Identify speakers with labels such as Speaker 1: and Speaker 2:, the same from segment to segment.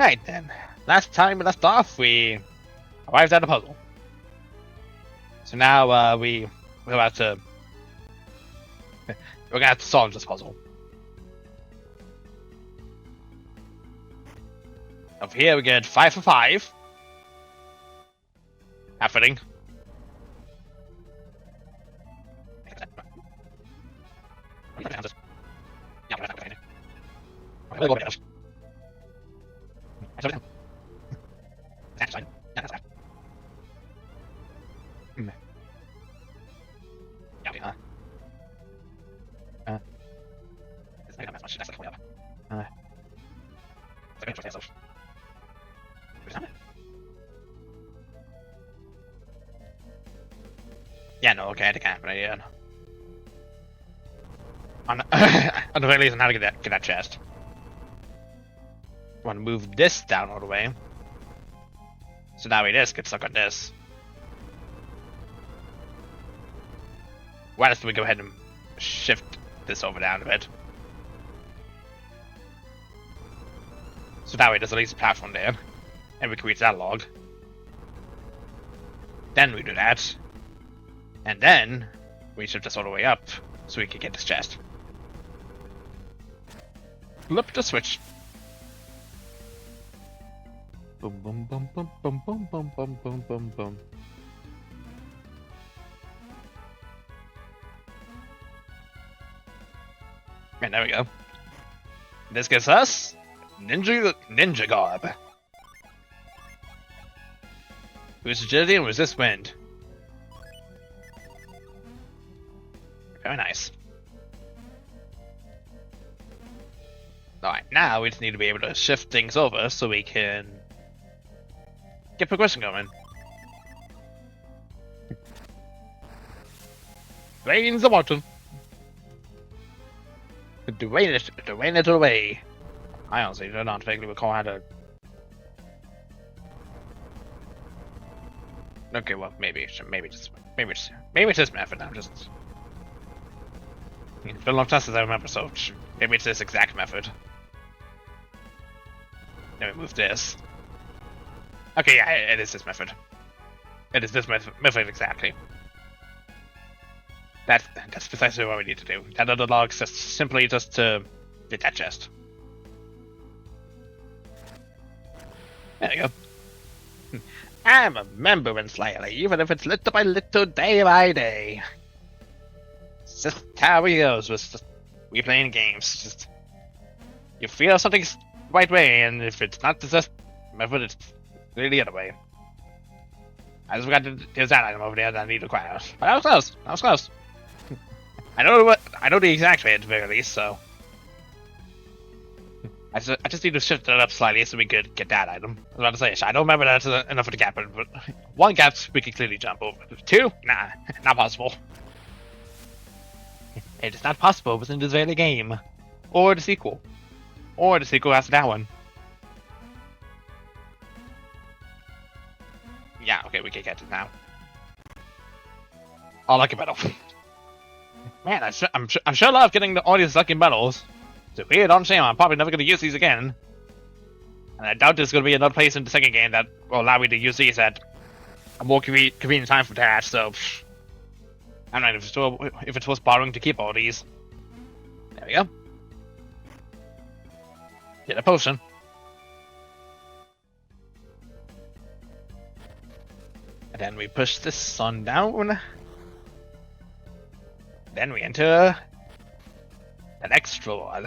Speaker 1: Right then. Last time we left off, we arrived at a puzzle. So now we're about to we're gonna have to solve this puzzle. Over here we get 5 for 5. Happening. Yeah, no, okay, I think I have an idea. On the very least, on how to get that chest. I want to move this down all the way. So now we just get stuck on this. Why don't we go ahead and shift this over down a bit? So that way there's at least a platform there. And we can reach that log. Then we do that. And then we shift this all the way up so we can get this chest. Flip the switch. Boom boom boom boom boom boom boom boom boom boom boom. And there we go. This gives us ninja garb. Boost agility and resist wind. Very nice. Alright, now we just need to be able to shift things over so we can get progression going. Drains the water. Drain it away. I honestly do not vaguely recall how to. Okay, well, maybe it's this method. I'm just. It's been a long time since I remember, so maybe it's this exact method. Then we move this. Okay, yeah, it is this method. It is this method exactly. That's precisely what we need to do. That other log is simply just to get that chest. There you go. I'm a member slightly, even if it's little by little, day by day. It's just how it goes with we playing games. Just you feel something's the right way, and if it's not the method, it's really the other way. I just forgot there's that item over there that I need to acquire. But I was close. I was close. I know the exact way at the very least, so I just need to shift it up slightly so we could get that item. I was about to say, I don't remember that's enough of the gap, but one gap we can clearly jump over. 2? Nah, not possible. It is not possible within this very game, or the sequel, after that one. Yeah, okay, we can get it now. Oh, lucky medal. Man, I'm sure love getting all these lucky medals. It's a weird on shame. I'm probably never going to use these again. And I doubt there's going to be another place in the second game that will allow me to use these at a more convenient time for that, so I'm not even sure if it's worth borrowing to keep all these. There we go. Get a potion. And then we push this on down. Then we enter the next floor.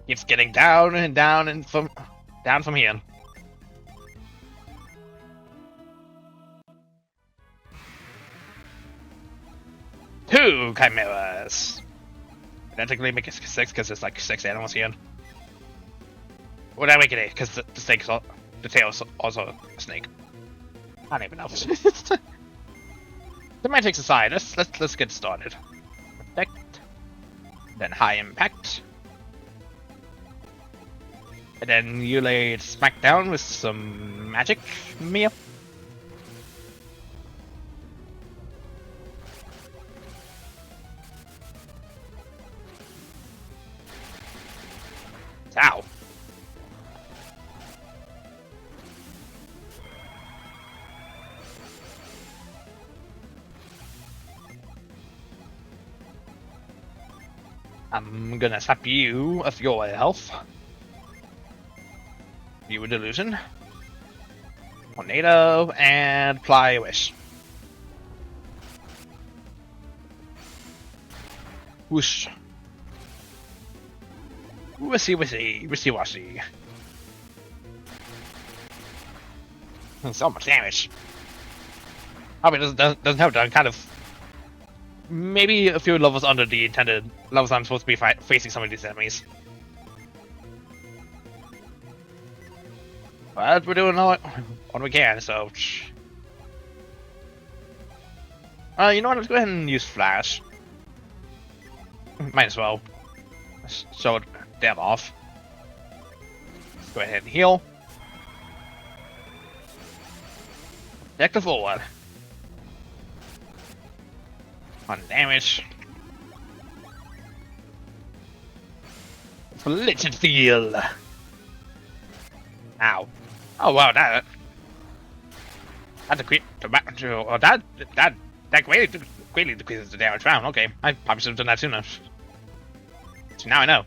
Speaker 1: Keeps getting down and down and down from here. Two chimeras. I technically make it 6 because there's like 6 animals here. Or did I make it 8? Because the tail's also a snake. I don't even know. Semantics aside, let's get started. Protect, then high impact, and then you lay it smack down with some magic, Mia. Ow. I'm gonna sap you of your health. You a delusion. Tornado and Fly Wish. Whoosh. Wissy wissy, wishy washy. So much damage. Probably doesn't have done. Kind of. Maybe a few levels under the intended levels I'm supposed to be facing some of these enemies. But we're doing what we can, so. You know what? Let's go ahead and use Flash. Might as well. Show it damn off. Let's go ahead and heal. Deck the forward. On damage. Legend Steel. Ow. Oh wow, that greatly decreases the damage found. Okay, I probably should have done that sooner. So now I know.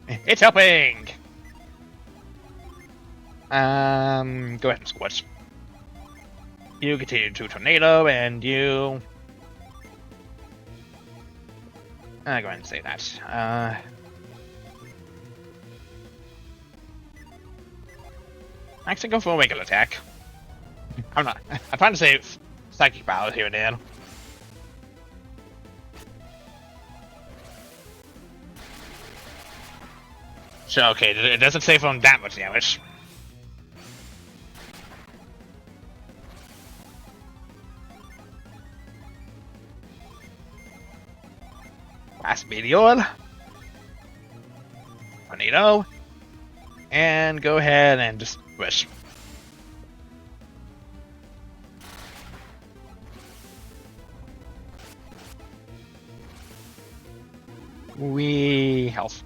Speaker 1: It's helping. Go ahead and squish. You continue to tornado, and you. Go ahead and say that. Actually, go for a regular attack. I'm trying to save psychic power here and there. So okay, it doesn't save on that much damage. Last meteor. Tornado. And go ahead and just wish. Health.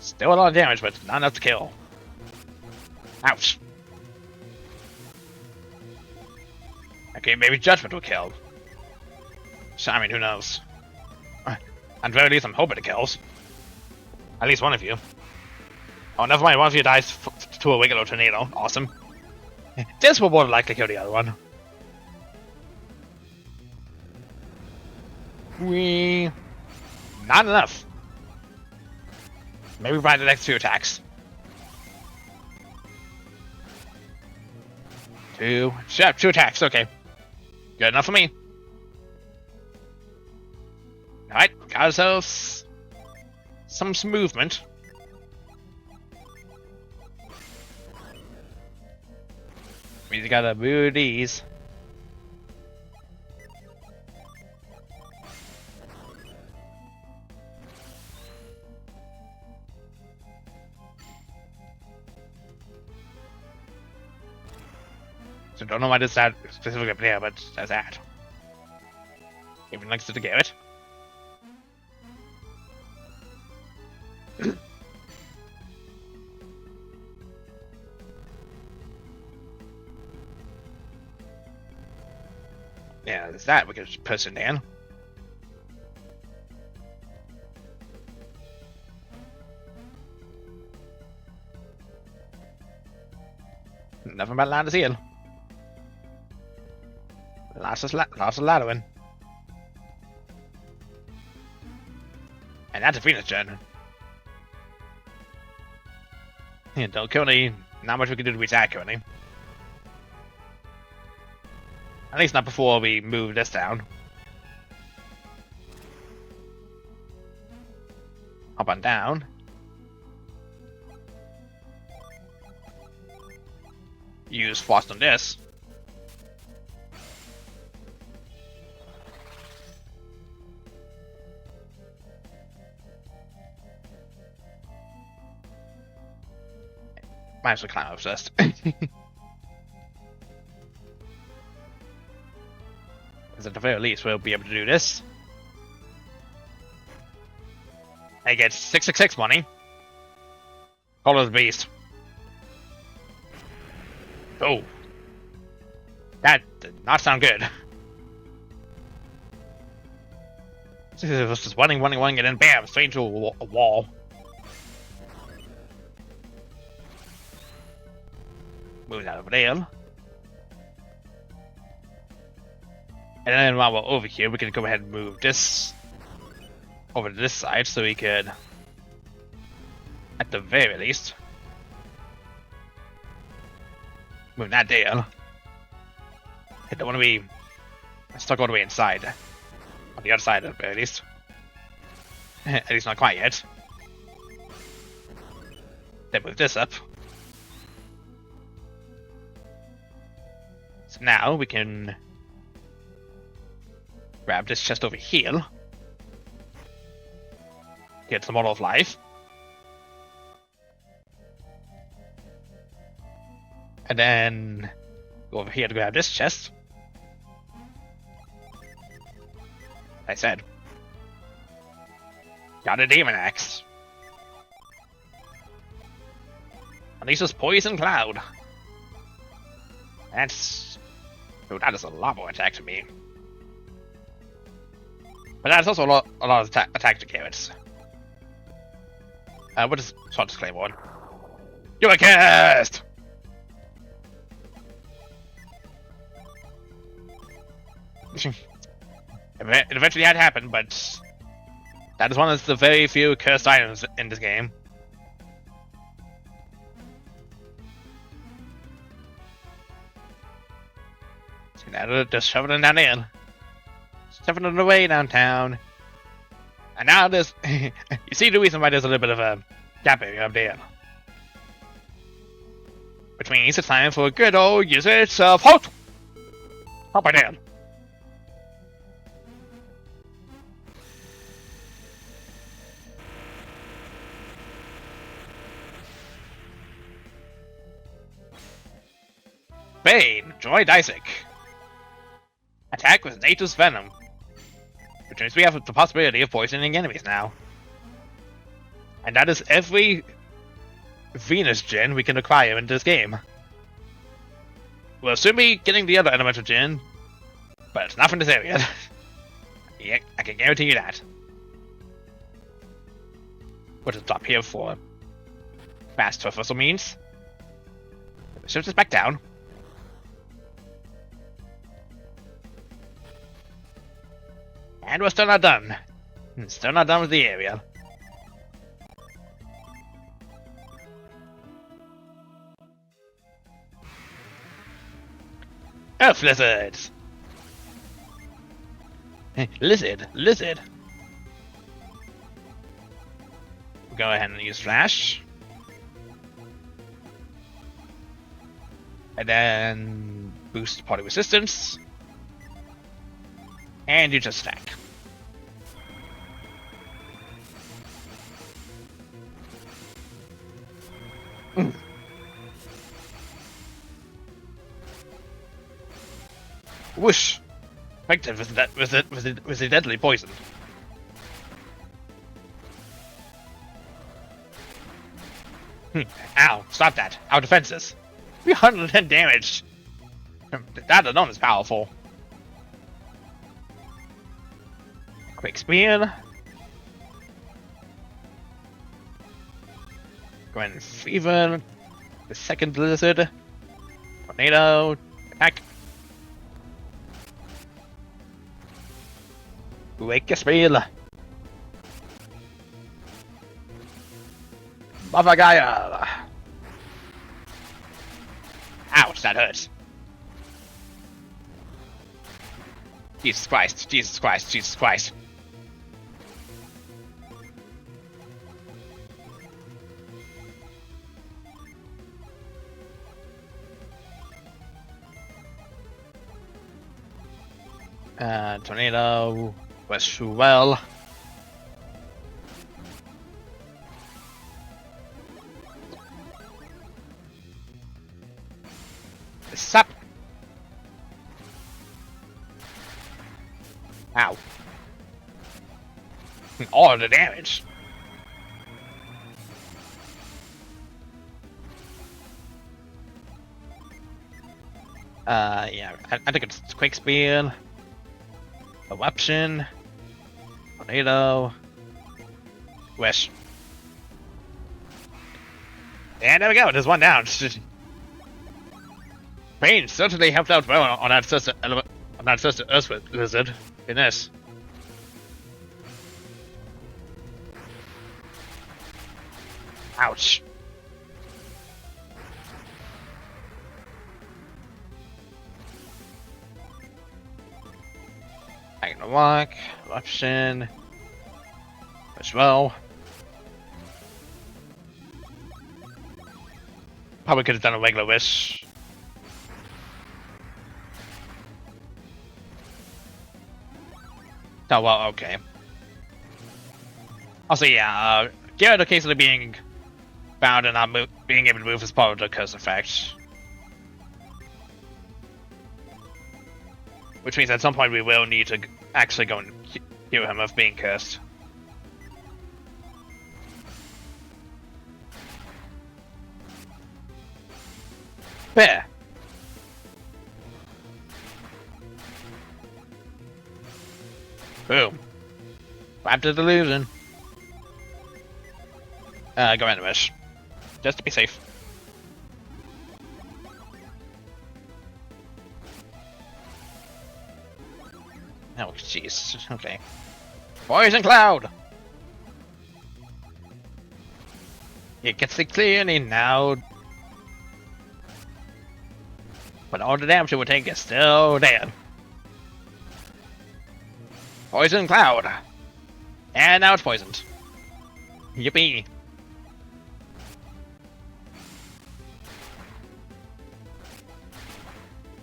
Speaker 1: Still a lot of damage, but not enough to kill. Ouch. Okay, maybe Judgment will kill. So, I mean, who knows? At the very least, I'm hoping it kills. At least one of you. Oh, never mind. One of you dies to a regular tornado. Awesome. This will more than likely kill the other one. Not enough. Maybe by the next few attacks. Two attacks. Okay. Good enough for me. Alright, got ourselves some movement. We just gotta move these. So don't know why this that specifically up there, but that's that. Even likes to get it. Yeah, there's that. We can just push it in. Nothing but land is here. Lots of laddering. And that's a Venus gen. Yeah, don't currently not much we can do to reach that currently. At least not before we move this down. Up and down. Use frost on this. Might as well climb up first. Because at the very least we'll be able to do this. I get 666 money. Call of the beast. Oh. That did not sound good. It was just running, and then bam, straight into a wall. Move that over there. And then while we're over here, we can go ahead and move this over to this side so we could, at the very least, move that there. I don't want to be stuck all the way inside. On the other side, at the very least. At least not quite yet. Then move this up. So now we can grab this chest over here. Get some Model of Life. And then go over here to grab this chest. I said. Got a demon axe. Unleashes Poison Cloud. That's... Oh, that is a lot more attack to me. But that's also a lot of attack to carrots. What is short disclaimer one? You are cast! It eventually had happened, but that is one of the very few cursed items in this game. So now they're just shoving it down in. Shoving it away downtown. And now there's... you see the reason why there's a little bit of a gap area up there. Which means it's time for a good old usage of halt! Hop right down. Bane, Joy Disic. Attack with Nature's Venom. Which means we have the possibility of poisoning enemies now. And that is every Venus Gem we can acquire in this game. We'll soon be getting the other elemental gem, but it's not from this area. Yeah, I can guarantee you that. We'll just drop here for fast traversal means. Shift this back down. And we're still not done. Still not done with the area. Earth lizards! Lizard! We'll go ahead and use flash. And then boost party resistance. And you just stack. Whoosh! Effective with the deadly poison. Ow! Stop that! Our defenses. 310 damage. That alone is powerful. Quick spear. Go ahead and fever. The second blizzard. Tornado. Attack. Wake a spear. Mothergaya. Ouch, that hurts. Jesus Christ, Jesus Christ, Jesus Christ. Tornado, West well. Sup? Ow. All of the damage. Yeah, I think it's quick speed, eruption, tornado, wish. And there we go. There's one down. Bane certainly helped out well on that first Earth lizard. Goodness. Ouch. I can walk, eruption, as well. Probably could have done a regular wish. Oh well, okay. Also, yeah, Garrett occasionally being bound and not being able to move is part of the curse effect. Which means at some point we will need to actually go and heal him of being cursed. There. Boom. Back to delusion. Go into wish. Just to be safe. Oh, jeez. Okay. Poison cloud! You can see clearly now. But all the damage it would take is still dead. Poison cloud! And now it's poisoned. Yippee!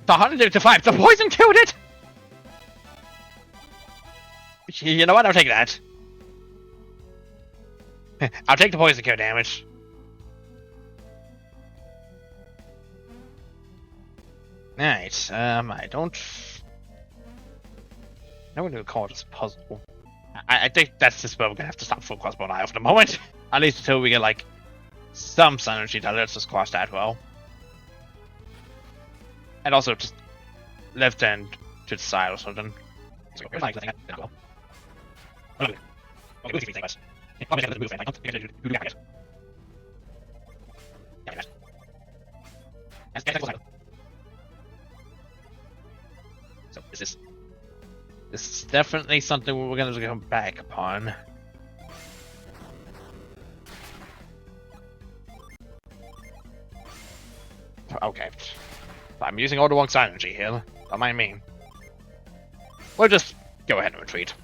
Speaker 1: The 155! The poison killed it! You know what? I'll take that. I'll take the poison kill damage. Alright, I don't know what to call this puzzle. I think that's just where we're gonna have to stop for Crossbone Isle for the moment. At least until we get, like, some synergy that lets us cross that well. And also just left end to the side or something. So, so this is definitely something we're gonna come back upon. Okay. I'm using all the wrong energy here. Don't mind me. We'll just go ahead and retreat.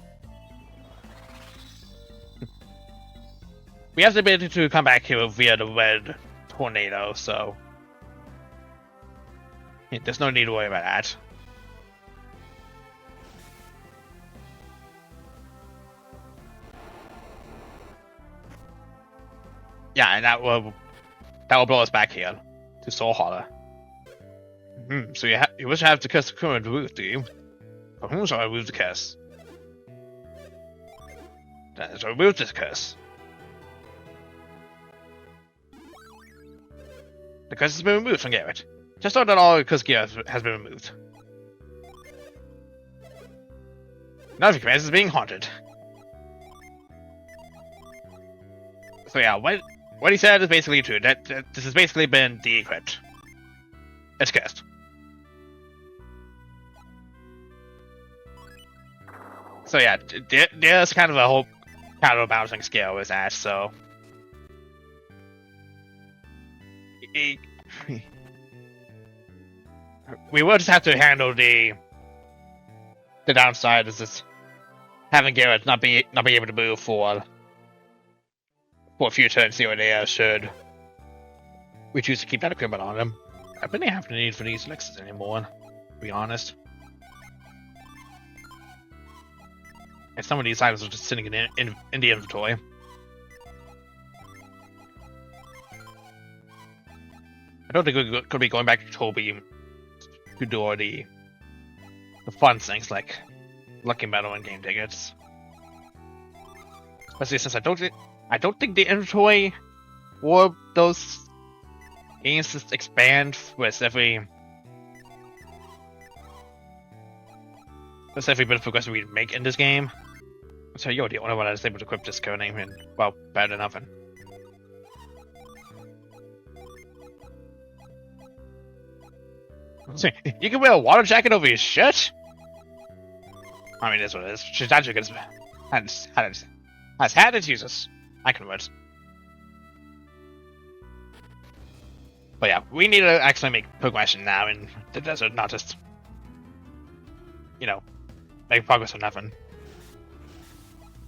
Speaker 1: We have the ability to come back here via the red tornado, so there's no need to worry about that. Yeah, and that will blow us back here to Soul Holler. So you wish to have the curse of current root, do you? For whom shall I remove the curse? That is, remove this curse. The curse has been removed from Garrett. Just know that all curse gear has been removed. None of your commands is being haunted. So yeah, what he said is basically true. That this has basically been decrypted. It's cursed. So yeah, there's kind of a whole counterbalancing scale with that, so we will just have to handle the downside is just having Garrett not be able to move for a few turns here and there should we choose to keep that equipment on him. I really have no need for these elixirs anymore, to be honest. And some of these items are just sitting in the inventory. I don't think we could be going back to Toby to do all the fun things like Lucky Medal and game tickets. Especially since I don't think the inventory or those games just expand with every That's every bit of progress we make in this game. So you're the only one that's able to equip this code name, and well, better than nothing. So, you can wear a water jacket over your shirt? I mean, that's what it is. She's not good as had its uses. I can word. But yeah, we need to actually make progression now in the desert, not just, you know, make progress on nothing.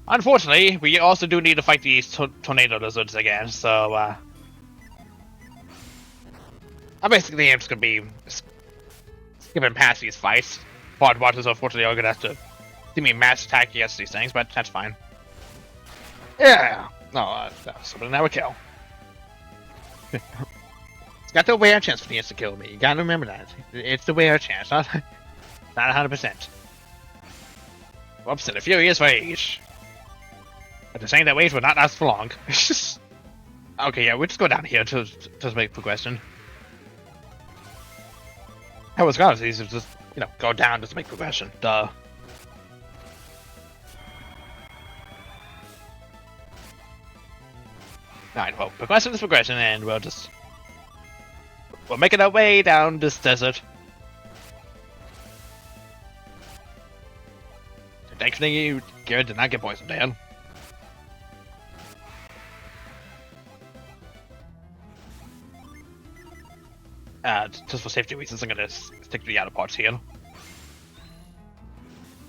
Speaker 1: Unfortunately, we also do need to fight these tornado lizards again, so I basically am just gonna be skipping past these fights. Pod watchers unfortunately are gonna have to see me mass attack against these things, but that's fine. Yeah, no, that was something that would kill. It's got the rare chance for the insta kill me. You gotta remember that. It's the rare chance, not 100%. Whoops, in a furious rage. But the saying that rage will not last for long. Okay, yeah, we'll just go down here to make progression. I was gonna say, just, you know, go down just to make progression. Duh. Alright, well, progression is progression, and we're making our way down this desert. Thankfully, Garrett did not get poisoned down. Just for safety reasons, I'm gonna stick to the outer parts here.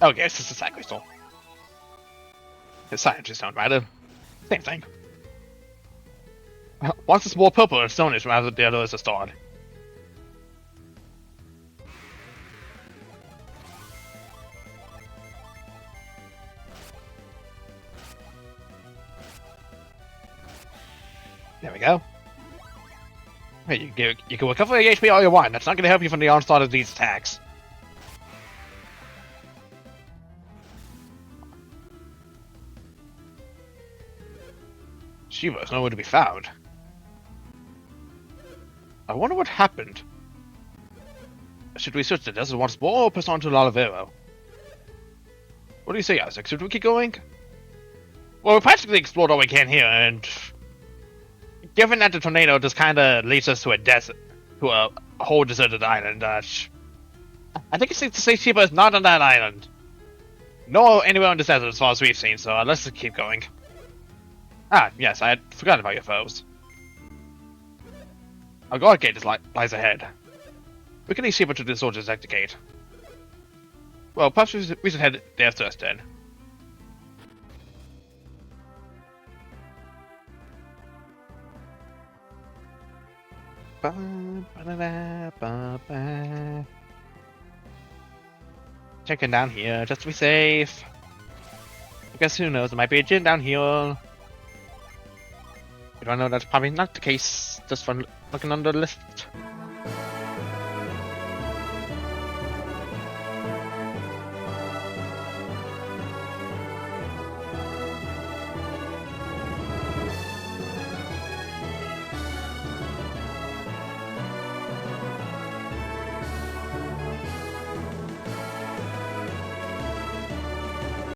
Speaker 1: Okay, it's just a side crystal. The scientists don't matter. Same thing. Once it's more purple and stonish rather than the other is a star. There we go. Hey, you can recover the HP all you want. That's not going to help you from the onslaught of these attacks. Shiva is nowhere to be found. I wonder what happened. Should we search the desert once more or press on to Lalavero? What do you say, Isaac? Should we keep going? Well, we practically explored all we can here, and given that the tornado just kind of leads us to a desert, to a whole deserted island, I think it's safe to say Shiva is not on that island. Nor anywhere in the desert as far as we've seen, so let's just keep going. Ah, yes, I had forgotten about your foes. Our guard gate lies ahead. We can lead Shiva to the soldier's exit gate. Well, perhaps we should head there first then. Checking down here, just to be safe. I guess who knows, there might be a gym down here. You don't know, that's probably not the case, just from looking on the list.